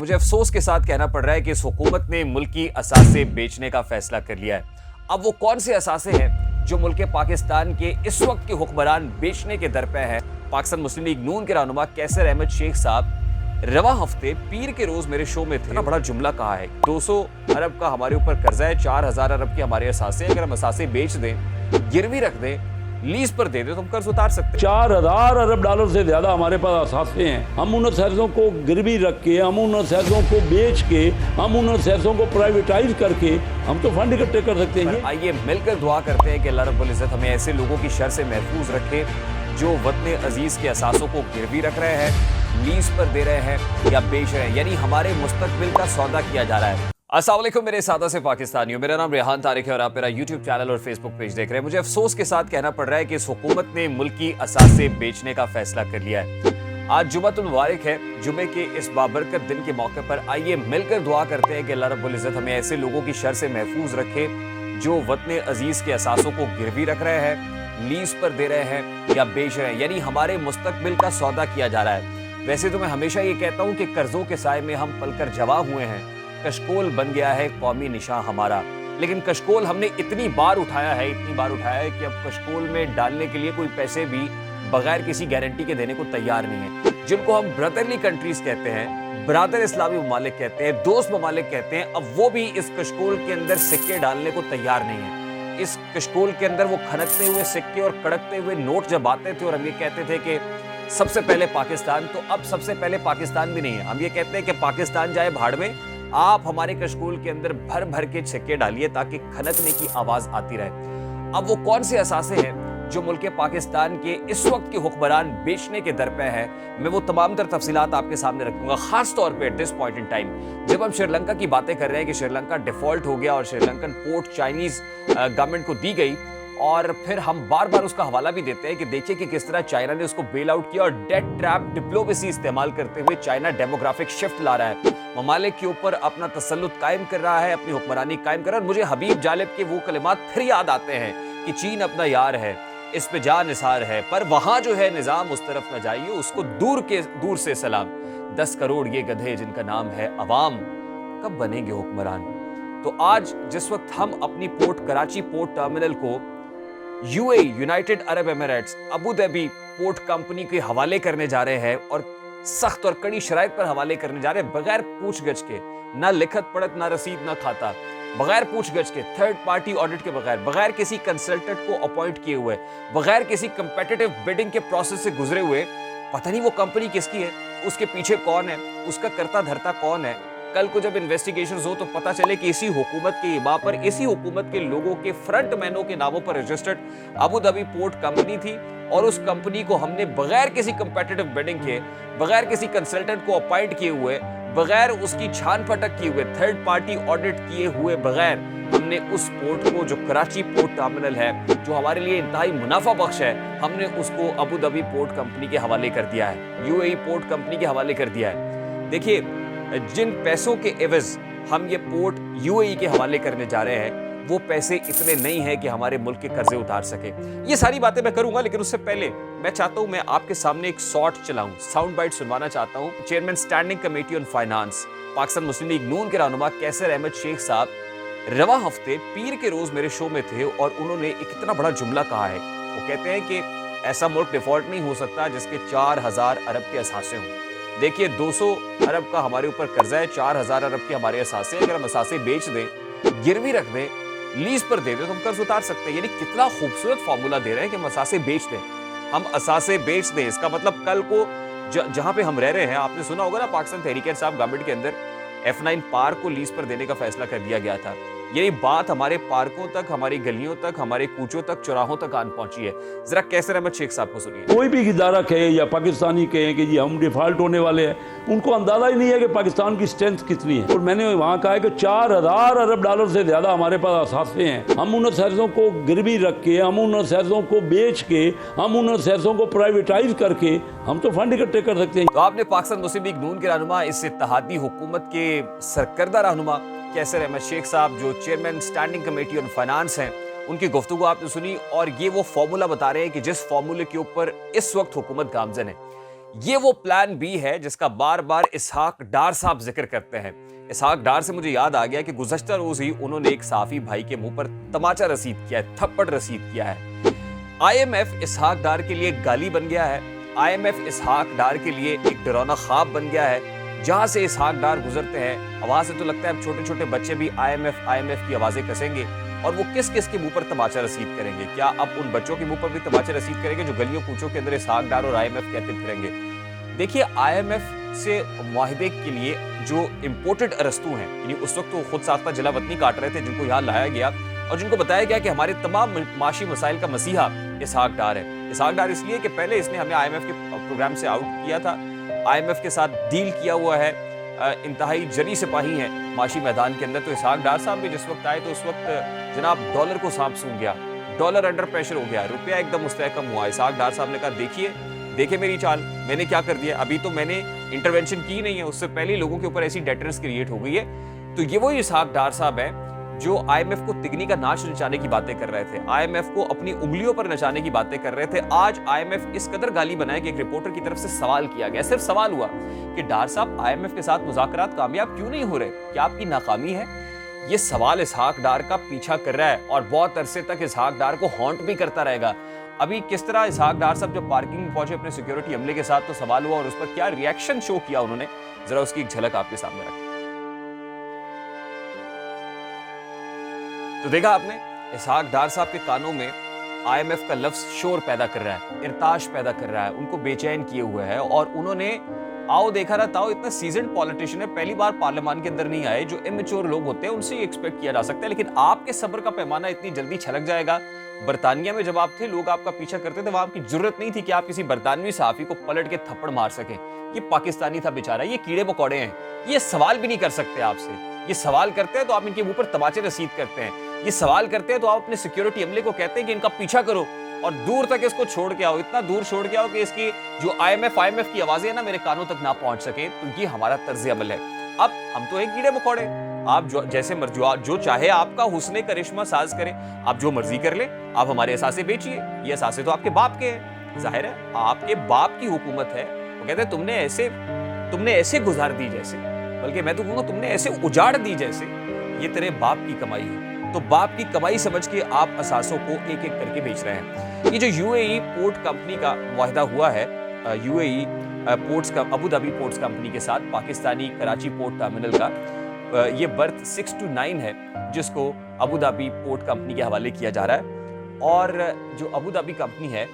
मुझे अफसोस के साथ कहना पड़ रहा है कि इस हुकूमत ने मुल्की असासे बेचने का फैसला कर लिया है। अब वो कौन से असासे हैं जो मुल्क पाकिस्तान के इस वक्त के हुक्मरान बेचने के दर पे हैं। पाकिस्तान मुस्लिम लीग नून के रहनुमा कैसर अहमद शेख साहब रवा हफ्ते पीर के रोज मेरे शो में थे। इतना बड़ा जुमला कहा है, 200 अरब का हमारे ऊपर कर्जा है, 4000 अरब के हमारे असासे, अगर हम असासे बेच दें, गिरवी रख दें, लीज पर दे दे तो हम कर्ज उतार सकते हैं। 4000 अरब डॉलर से ज्यादा हमारे पास असासे हैं। हम उन असासों को गिरवी रख के, हम उन असासों को बेच के, हम उन असासों को प्राइवेटाइज करके हम तो फंड इकट्ठे कर सकते हैं। आइए मिलकर दुआ करते हैं कि अल्लाह रब्बुल इज्जत हमें ऐसे लोगों की शर से महफूज रखे जो वतन अजीज के असासों को गिरवी रख रहे हैं, लीज पर दे रहे हैं या बेच रहे हैं, यानी हमारे मुस्तकबिल का सौदा किया जा रहा है। अस्सलाम वालेकुम मेरे सादा से पाकिस्तानियों, मेरा नाम रेहान तारिक है और आप मेरा यूट्यूब चैनल और फेसबुक पेज देख रहे हैं। मुझे अफसोस के साथ कहना पड़ रहा है कि इस हुकूमत ने मुल्की असासे बेचने का फैसला कर लिया है। आज जुम्मतुल मुबारक है, जुमे के इस बाबरकत दिन के मौके पर आइए मिलकर दुआ करते हैं कि अल्लाह रब्बुल इज्जत हमें ऐसे लोगों की शर से महफूज रखे जो वतन अजीज के असासों को गिरवी रख रहे हैं, लीज पर दे रहे हैं या बेच रहे हैं, यानी हमारे मुस्तकबिल का सौदा किया जा रहा है। वैसे तो मैं हमेशा ये कहता हूँ कि कर्जों के साए में हम पलकर जवा हुए हैं, कशकोल बन गया है कौमी निशान हमारा, लेकिन कशकोल हमने इतनी बार उठाया है कि अब कशकोल में डालने के लिए कोई पैसे भी बगैर किसी गारंटी के देने को तैयार नहीं है। जिनको हम ब्रदरली कंट्रीज कहते हैं, ब्रादर इस्लामी ममालिक कहते हैं, दोस्त ममालिक कहते हैं, अब वो भी इस कशकोल के अंदर सिक्के डालने को तैयार नहीं है। इस कशकोल के अंदर वो खनकते हुए सिक्के और कड़कते हुए नोट जब आते थे और हम ये कहते थे कि सबसे पहले पाकिस्तान, तो अब सबसे पहले पाकिस्तान भी नहीं है। हम ये कहते हैं कि पाकिस्तान जाए भाड़ में, आप हमारे कशकोल के अंदर भर भर के सिक्के डालिए ताकि खनकने की आवाज आती रहे। अब वो कौन से असासे हैं जो मुल्क पाकिस्तान के इस वक्त के हुक्मरान बेचने के दर पे है, मैं वो तमाम तर तफसीलात आपके सामने रखूंगा। खास तौर पे at this point in time जब हम श्रीलंका की बातें कर रहे हैं कि श्रीलंका डिफॉल्ट हो गया और श्रीलंकन पोर्ट चाइनीज गवर्नमेंट को दी गई, और फिर हम बार बार उसका हवाला भी देते हैं कि देखिए कि किस तरह चाइना ने उसको बेल आउट किया और डेट ट्रैप डिप्लोमेसी इस्तेमाल करते हुए चाइना डेमोग्राफिक शिफ्ट ला रहा है, ममालिक के ऊपर अपना तसल्लुत कायम कर रहा है, अपनी हुक्मरानी कायम कर रहा है। और मुझे हबीब जालिब के वो कलिमात फिर याद आते हैं कि चीन अपना यार है, इस पे जा निसार है, पर वहां जो है निजाम उस तरफ न जाइए, उसको दूर से सलाम। 10 करोड़ ये गधे जिनका नाम है अवाम, कब बनेंगे हुक्मरान। तो आज जिस वक्त हम अपनी पोर्ट कराची पोर्ट टर्मिनल को UAE United Arab Emirates Abu Dhabi port company के हवाले करने जा रहे हैं और सख्त और कड़ी शराइत पर हवाले करने जा रहे हैं, बगैर पूछ गछ के, ना लिखत पढ़त, ना रसीद, ना खाता, बगैर पूछ गछ के, थर्ड पार्टी ऑडिट के बगैर किसी कंसल्टेंट को अपॉइंट किए हुए, बगैर किसी कंपेटिटिव बिडिंग के प्रोसेस से गुजरे हुए, पता नहीं वो कंपनी किसकी है, उसके पीछे कौन है, उसका करता धरता कौन है। कल को जब इन्वेस्टिगेशंस हो तो पता चले कि इसी हुकूमत के इबा पर, इसी हुकूमत के लोगों के फ्रंट मैनों के नामों पर registered Abu Dhabi port company थी और उस कंपनी को हमने बगैर किसी कंपेटिटिव बिडिंग के, बगैर किसी कंसल्टेंट को अपॉइंट किए हुए, बगैर उसकी छान पटक किए हुए, थर्ड पार्टी ऑडिट किए हुए बगैर हमने उस पोर्ट को, जो कराची पोर्ट टर्मिनल है, जो हमारे लिए इंतहाई मुनाफा बख्श है, हमने उसको अबू धाबी पोर्ट कंपनी के हवाले कर दिया है, यूएई पोर्ट कंपनी के हवाले कर दिया है। देखिए, जिन पैसों के एवज हम ये पोर्ट यूएई के हवाले करने जा रहे हैं, वो पैसे इतने नहीं हैं कि हमारे मुल्क के कर्जे उतार सके। ये सारी बातें मैं करूंगा, लेकिन उससे पहले मैं चाहता हूं मैं आपके सामने एक शॉर्ट चलाऊं, साउंड बाइट सुनवाना चाहता हूं। Chairman standing committee on finance Pakistan Muslim League Noon के रहनुमा कैसर अहमद शेख साहब रवा हफ्ते पीर के रोज मेरे शो में थे और उन्होंने एक इतना बड़ा जुमला कहा है। वो कहते हैं कि ऐसा मुल्क डिफॉल्ट नहीं हो सकता जिसके 4000 अरब के असासे हों। देखिए, 200 अरब का हमारे ऊपर कर्जा है, 4000 अरब के हमारे असासे, अगर हम असासे बेच दें, गिरवी रख दें, लीज पर दे दें तो हम कर्ज उतार सकते हैं। यानी कितना खूबसूरत फॉर्मूला दे रहे हैं कि हम असासे बेच दें, हम असासे बेच दें। इसका मतलब कल को जहां पे हम रह रहे हैं, आपने सुना होगा ना, पाकिस्तान तहरीक इंसाफ गवर्नमेंट के अंदर F9 पार्क को लीज पर देने का फैसला कर दिया गया था। यही बात हमारे पार्कों तक, हमारी गलियों तक, हमारे कूचों तक, चौराहों तक आन पहुंची है। जरा कैसर अहमद शेख साहब को सुनिए। कोई भी इदारा कहे या पाकिस्तानी कहें कि जी हम डिफॉल्ट होने वाले हैं, उनको अंदाजा ही नहीं है कि पाकिस्तान की स्ट्रेंथ कितनी है। और मैंने वहाँ कहा है कि 4000 अरब डॉलर से ज्यादा हमारे पास असासे हैं। हम उन असासों को गिरवी रख के, हम उन असासों को बेच के, हम उन असासों को प्राइवेटाइज करके हम तो फंड इकट्ठे कर सकते हैं। तो आपने पाकिस्तान मुस्लिम लीग नून के रहनुमा, इस इत्तेहादी हुकूमत के सरकर्दा रहनुमा कैसर अहमद शेख साहब, जो chairman standing committee on finance हैं, उनकी गुफ्तगू आपने सुनी और ये वो फॉर्मूला बता रहे हैं कि जिस फॉर्मूले के ऊपर इस वक्त हुकूमत गामजन है। یہ وہ پلان بی ہے جس کا بار بار اسحاق ڈار صاحب ذکر کرتے ہیں. اسحاق ڈار سے مجھے یاد آ گیا کہ گزشتہ روز ہی انہوں نے ایک صحافی بھائی کے منہ پر تماچا رسید کیا ہے, تھپڑ رسید کیا ہے. I am F Ishaq Dar کے لیے گالی بن گیا ہے. I am F Ishaq Dar کے لیے ایک ڈراؤنا خواب بن گیا ہے. جہاں سے اسحاق ڈار گزرتے ہیں آواز سے تو لگتا ہے اب چھوٹے چھوٹے بچے بھی آئی ایم ایف کی آوازیں کسیں گے, اور وہ کس کس کے منہ پر تماچا رسید کریں گے. کیا اب ان بچوں کے منہ پر بھی تماچا رسید کریں گے جو گلیوں کوچوں کے اندر اسحاق ڈار اور آئی ایم ایف کہتے پھریں گے. دیکھیے آئی ایم ایف سے معاہدے کے لیے جو امپورٹڈ ارسطو ہیں, یعنی اس وقت وہ خود ساختہ جلا وطنی کاٹ رہے تھے جن کو یہاں لایا گیا اور جن کو بتایا گیا کہ ہمارے تمام معاشی مسائل کا مسیحا اسحاق ڈار ہے. اسحاق ڈار اس لیے کہ پہلے اس نے ہمیں آئی ایم ایف کے پروگرام سے آؤٹ کیا تھا, آئی ایم ایف کے ساتھ ڈیل کیا ہوا ہے, انتہائی جری سپاہی ہیں معاشی میدان کے اندر. تو اسحاق ڈار صاحب بھی جس وقت آئے تو اس وقت جناب ڈالر کو سانپ سونگ گیا, ڈالر انڈر پریشر ہو گیا, روپیہ ایک دم مستحکم ہوا. اسحاق ڈار صاحب نے کہا دیکھیں میری چال, میں نے کیا کر دیا, ابھی تو میں نے انٹرونشن کی نہیں ہے, اس سے پہلے لوگوں کے اوپر ایسی ڈیٹرنس کریٹ ہو گئی ہے. تو یہ وہی اسحاق ڈار صاحب ہیں جو آئی ایم ایف کو تگنی کا ناچ نچانے کی باتیں کر رہے تھے, آئی ایم ایف کو اپنی انگلیوں پر نچانے کی باتیں کر رہے تھے. آج آئی ایم ایف اس قدر گالی بنائے کہ ایک رپورٹر کی طرف سے سوال کیا گیا, صرف سوال ہوا کہ ڈار صاحب آئی ایم ایف کے ساتھ مذاکرات کامیاب کیوں نہیں ہو رہے, کیا آپ کی ناکامی ہے؟ یہ سوال اسحاق ڈار کا پیچھا کر رہا ہے اور بہت عرصے تک اسحاق ڈار کو ہانٹ بھی کرتا رہے گا. ابھی کس طرح اسحاق ڈار صاحب جب پارکنگ میں پہنچے اپنے سیکیورٹی عملے کے ساتھ تو سوال ہوا اور اس پر کیا ری ایکشن شو کیا انہوں نے, ذرا اس کی ایک جھلک آپ کے سامنے رکھیں. تو دیکھا آپ نے اسحاق ڈار صاحب کے کانوں میں آئی ایم ایف کا لفظ شور پیدا کر رہا ہے, ارتاش پیدا کر رہا ہے, ان کو بے چین کیے ہوئے ہے. اور انہوں نے آؤ دیکھا رہا تاؤ اتنا سیزنڈ پالیٹیشین ہے, پہلی بار پارلیمان کے اندر نہیں آئے, جو امیچور لوگ ہوتے ہیں ان سے یہ ایکسپیکٹ کیا جا سکتا ہے. لیکن آپ کے صبر کا پیمانہ اتنی جلدی چھلک جائے گا. برطانیہ میں جب آپ تھے لوگ آپ کا پیچھا کرتے تھے, وہاں آپ کی ضرورت نہیں تھی کہ آپ کسی برطانوی صحافی کو پلٹ کے تھپڑ مار سکیں. یہ پاکستانی تھا بیچارہ, یہ کیڑے مکوڑے ہیں, یہ سوال بھی نہیں کر سکتے آپ سے. یہ سوال کرتے ہیں تو آپ ان کے منہ پر تماچے رسید کرتے ہیں, یہ سوال کرتے ہیں تو آپ اپنے سیکیورٹی عملے کو کہتے ہیں کہ ان کا پیچھا کرو اور دور تک اس کو چھوڑ کے آؤ, اتنا دور چھوڑ کے آؤ کہ اس کی جو آئی ایم ایف کی آوازیں ہیں نا میرے کانوں تک نہ پہنچ سکیں. تو یہ ہمارا طرز عمل ہے. اب ہم تو ایک کیڑے مکوڑے, آپ جیسے جو چاہے آپ کا حسن کرشمہ ساز کریں, آپ جو مرضی کر لیں, آپ ہمارے اثاثے بیچیے, یہ اثاثے تو آپ کے باپ کے ہیں, ظاہر ہے آپ کے باپ کی حکومت ہے. وہ کہتے ہیں تم نے ایسے گزار دی جیسے, بلکہ میں تو کہوں گا تم نے ایسے اجاڑ دی جیسے یہ تیرے باپ کی کمائی ہے. تو باپ کی کمائی سمجھ کے آپ اثاثوں کو ایک ایک کر کے بیچ رہے ہیں. یہ جو you a E port company کا معاہدہ ہوا ہے, یو اے ای پورٹس کا ابو دھابی پورٹس کمپنی کے ساتھ پاکستانی کراچی پورٹ ٹرمینل کا, یہ برتھ 6 to 9 ہے جس کو ابو دھابی پورٹ کمپنی کے حوالے کیا جا رہا ہے. اور جو ابو دھابی کمپنی ہے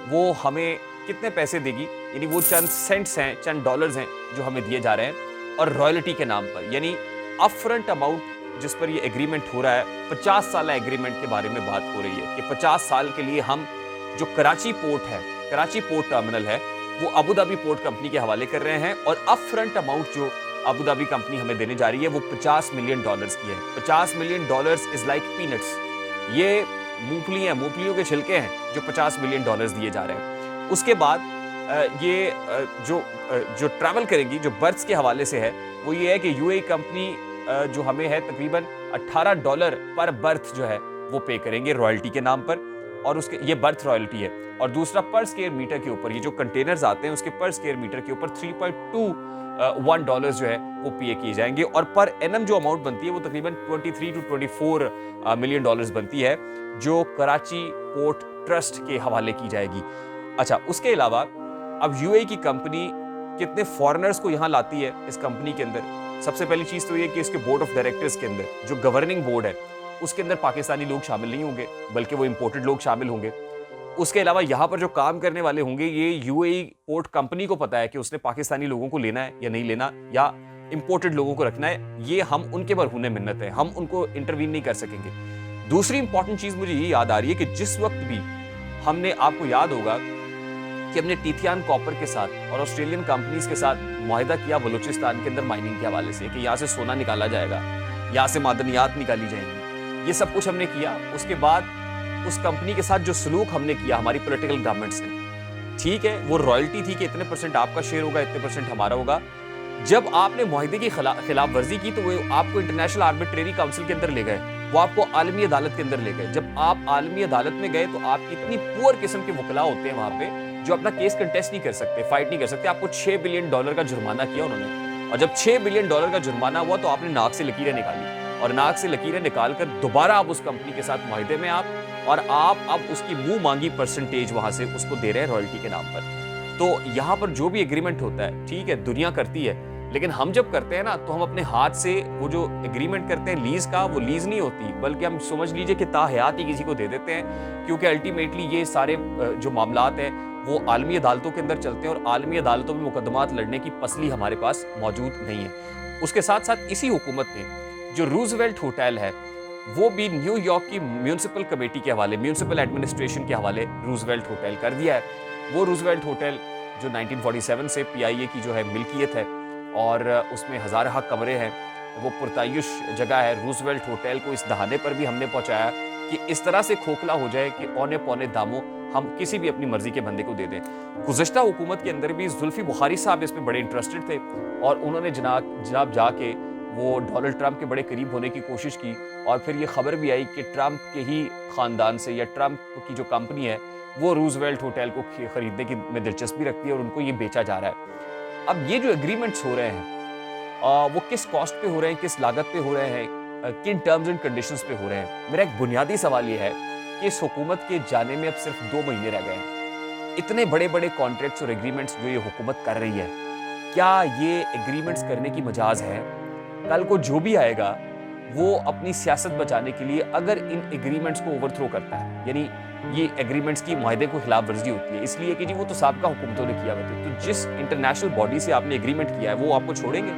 وہ ہمیں کتنے پیسے دے گی, یعنی وہ چند سینٹس ہیں, چند ڈالرز ہیں جو ہمیں دیے جا رہے ہیں, اور رائلٹی کے نام پر, یعنی اپ فرنٹ اماؤنٹ جس پر یہ ایگریمنٹ ہو رہا ہے, 50 سالہ ایگریمنٹ کے بارے میں بات ہو رہی ہے کہ 50 سال کے لیے ہم جو کراچی پورٹ ہے, کراچی پورٹ ٹرمینل ہے, وہ ابو دھابی پورٹ کمپنی کے حوالے کر رہے ہیں. اور اپ فرنٹ اماؤنٹ جو ابو دھابی کمپنی ہمیں دینے جا رہی ہے وہ $50 ملین کی ہے. $50 ملین از لائک پینٹس, یہ مونگفلی ہیں, مونگفلیوں کے چھلکے ہیں جو $50 ملین دیے جا رہے ہیں. اس کے بعد یہ جو ٹریول کریں گی, جو برتھس کے حوالے سے ہے, وہ یہ ہے کہ یو اے کمپنی جو ہمیں ہے تقریباً $18 پر برتھ جو ہے وہ پے کریں گے رائلٹی کے نام پر, اور اس کے یہ برتھ رائلٹی ہے. اور دوسرا پر سکوئر میٹر کے اوپر, یہ جو کنٹینرز آتے ہیں اس کے پر سکوئر میٹر کے اوپر $3.21 جو ہے وہ پے کیے جائیں گے. اور پر اینم جو اماؤنٹ بنتی ہے وہ تقریباً $23 to $24 ملین بنتی ہے جو کراچی پورٹ ٹرسٹ کے حوالے کی جائے گی. اچھا, اس کے علاوہ اب یو اے کی کمپنی کتنے فارنرز کو یہاں لاتی ہے اس کمپنی کے اندر. سب سے پہلی چیز تو یہ کہ اس کے بورڈ آف ڈائریکٹرز کے اندر جو گورننگ بورڈ ہے اس کے اندر پاکستانی لوگ شامل نہیں ہوں گے, بلکہ وہ امپورٹڈ لوگ شامل ہوں گے. اس کے علاوہ یہاں پر جو کام کرنے والے ہوں گے, یہ you a E port company کو پتا ہے کہ اس نے پاکستانی لوگوں کو لینا ہے یا نہیں لینا, یا امپورٹڈ لوگوں کو رکھنا ہے. یہ ہم ان کے برہونے منت ہے, ہم ان کو انٹروین نہیں کر سکیں گے. دوسری امپورٹنٹ چیز مجھے یہ یاد آ رہی ہے کہ جس وقت بھی ہم نے, آپ کو یاد ہوگا کہ ہم نے ٹیتھیان کاپر کے ساتھ اور آسٹریلین کمپنیز کے ساتھ معاہدہ کیا بلوچستان کے اندر مائننگ کے حوالے سے کہ یہاں سے سونا نکالا جائے گا, یہاں سے معدنیات نکالی جائیں گی, یہ سب کچھ ہم نے کیا. اس کے بعد اس کمپنی کے ساتھ جو سلوک ہم نے کیا ہماری پولیٹیکل گورنمنٹس نے, ٹھیک ہے وہ رائلٹی تھی کہ اتنے % آپ کا شیئر ہوگا, اتنے % ہمارا ہوگا. جب آپ نے معاہدے کی خلاف ورزی کی تو وہ آپ کو انٹرنیشنل آربیٹریری کاؤنسل کے اندر لے گئے, وہ آپ کو عالمی عدالت کے اندر لے گئے. جب آپ عالمی عدالت میں گئے تو آپ اتنی پور قسم کے وکلا ہوتے ہیں وہاں پہ जो अपना केस कंटेस्ट नहीं कर सकते, फाइट नहीं कर सकते। आपको $6 बिलियन का जुर्माना किया उन्होंने, और जब $6 बिलियन का जुर्माना हुआ तो आपने नाक से लकीरें निकाली, और नाक से लकीरें निकालकर दोबारा आप उस कंपनी के साथ मुआहदे में और आप अब उसकी मुंह मांगी परसेंटेज वहां से उसको दे रहे हैं रॉयल्टी के नाम पर। तो यहाँ पर जो भी एग्रीमेंट होता है, ठीक है, दुनिया करती है, लेकिन हम जब करते हैं ना तो हम अपने हाथ से वो जो एग्रीमेंट करते हैं लीज का, वो लीज नहीं होती, बल्कि हम समझ लीजिए कि ताहयात ही किसी को दे देते हैं, क्योंकि अल्टीमेटली ये सारे जो मामलात हैं वो आलमी अदालतों के अंदर चलते हैं, और आलमी अदालतों में मुकदमात लड़ने की पसली हमारे पास मौजूद नहीं है। उसके साथ साथ इसी हुकूमत ने जो रूजवेल्ट होटल है वो भी न्यूयॉर्क की म्यूनिसिपल कमेटी के हवाले, म्यूनिसिपल एडमिनिस्ट्रेशन के हवाले रूजवेल्ट होटल कर दिया है। वो रूजवेल्ट होटल जो 1947 से PIA की जो है मिल्कियत है, और उसमें हज़ार कमरे हैं, वो पुरतायुश जगह है। रूजवेल्ट होटल को इस दहाने पर भी हमने पहुंचाया कि इस तरह से खोखला हो जाए कि औने पौने दामों हम किसी भी अपनी मर्जी के बंदे को दे दें। गुज़श्ता हुकूमत के अंदर भी जुल्फी बुखारी साहब इसमें बड़े इंटरेस्टेड थे, और उन्होंने जनाब जाके वो डोनाल्ड ट्रंप के बड़े करीब होने की कोशिश की, और फिर ये खबर भी आई कि ट्रंप के ही ख़ानदान से या ट्रंप की जो कंपनी है वो रूजवेल्ट होटल को खरीदने की में दिलचस्पी रखती है, और उनको ये बेचा जा रहा है। अब ये जो एग्रीमेंट्स हो रहे हैं वो किस कॉस्ट पे हो रहे हैं, किस लागत पे हो रहे हैं, किन टर्म्स एंड कंडीशंस पे हो रहे हैं। मेरा एक बुनियादी सवाल ये है कि इस हुकूमत के जाने में अब सिर्फ 2 महीने रह गए हैं। इतने बड़े बड़े कॉन्ट्रैक्ट्स और एग्रीमेंट्स जो ये हुकूमत कर रही है, क्या ये एग्रीमेंट्स करने की मजाज है? कल को जो भी आएगा वो अपनी सियासत बचाने के लिए अगर इन एग्रीमेंट्स को ओवरथ्रो करता है, यानी ये एग्रीमेंट्स की मुआहदे को खिलाफ वर्जी होती है, इसलिए कि जी वो तो साबका हुकूमतों ने किया हुआ था, तो जिस इंटरनेशनल बॉडी से आपने एग्रीमेंट किया है वो आपको छोड़ेंगे?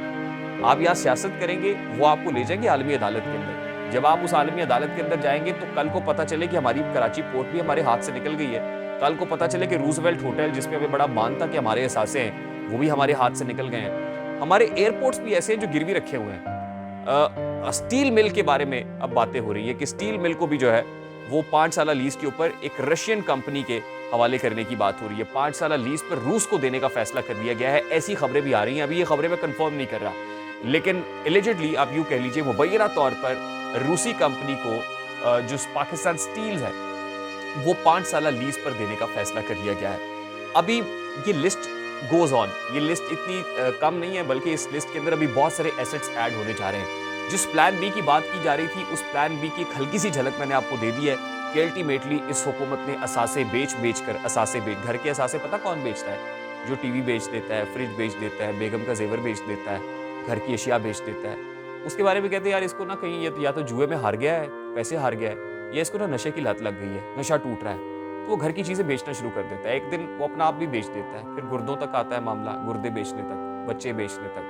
आप यहाँ सियासत करेंगे, वो आपको ले जाएंगे आलमी अदालत के अंदर। जब आप उस आलमी अदालत के अंदर जाएंगे तो कल को पता चले कि हमारी कराची पोर्ट भी हमारे हाथ से निकल गई है, कल को पता चले कि रूजवेल्ट होटल जिसमें हमें बड़ा मान था कि हमारे एहसासे हैं वो भी हमारे हाथ से निकल गए हैं। हमारे एयरपोर्ट्स भी ऐसे हैं जो गिरवी रखे हुए हैं। स्टील मिल के बारे में अब बातें हो रही है कि स्टील मिल को भी जो है वो 5 साल लीज के ऊपर एक रशियन कंपनी के हवाले करने की बात हो रही है। 5 साल लीज पर रूस को देने का फैसला कर लिया गया है, ऐसी खबरें भी आ रही हैं। अभी ये खबरें मैं कंफर्म नहीं कर रहा, लेकिन एलिजिडली आप यूं कह लीजिए मुबैना तौर पर रूसी कंपनी को जो पाकिस्तान स्टील्स है वो 5 साल लीज पर देने का फैसला कर लिया गया है। अभी ये लिस्ट गोज ऑन, ये लिस्ट इतनी कम नहीं है, बल्कि इस लिस्ट के अंदर अभी बहुत सारे एसेट्स ऐड होने जा रहे हैं। जिस प्लान बी की बात की जा रही थी, उस प्लान बी की एक हल्की सी झलक मैंने आपको दे दी है कि अल्टीमेटली इस हुकूमत ने असासे घर के असासे पता कौन बेचता है? जो टीवी बेच देता है, फ्रिज बेच देता है, बेगम का जेवर बेच देता है, घर की अशिया बेच देता है, उसके बारे में कहते हैं यार इसको ना कहीं या तो जुए में हार गया है, पैसे हार गया है, या इसको ना नशे की लत लग गई है, नशा टूट रहा है, तो वो घर की चीज़ें बेचना शुरू कर देता है। एक दिन वो अपना आप भी बेच देता है, फिर गुर्दों तक आता है मामला, गुर्दे बेचने तक, बच्चे बेचने तक,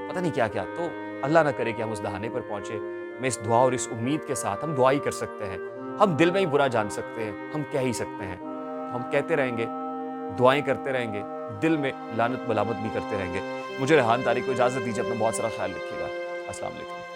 पता नहीं क्या क्या। तो अल्लाह ना करे कि हम उस दहाने पर पहुंचे। मैं इस दुआ और इस उम्मीद के साथ, हम दुआ ही कर सकते हैं, हम दिल में ही बुरा जान सकते हैं, हम कह ही सकते हैं, हम कहते रहेंगे, दुआएं करते रहेंगे, दिल में लानत मलामत भी करते रहेंगे। मुझे रेहान तारिक को इजाज़त दीजिए, अपना बहुत सारा ख्याल रखिएगा। अस्सलाम वालेकुम।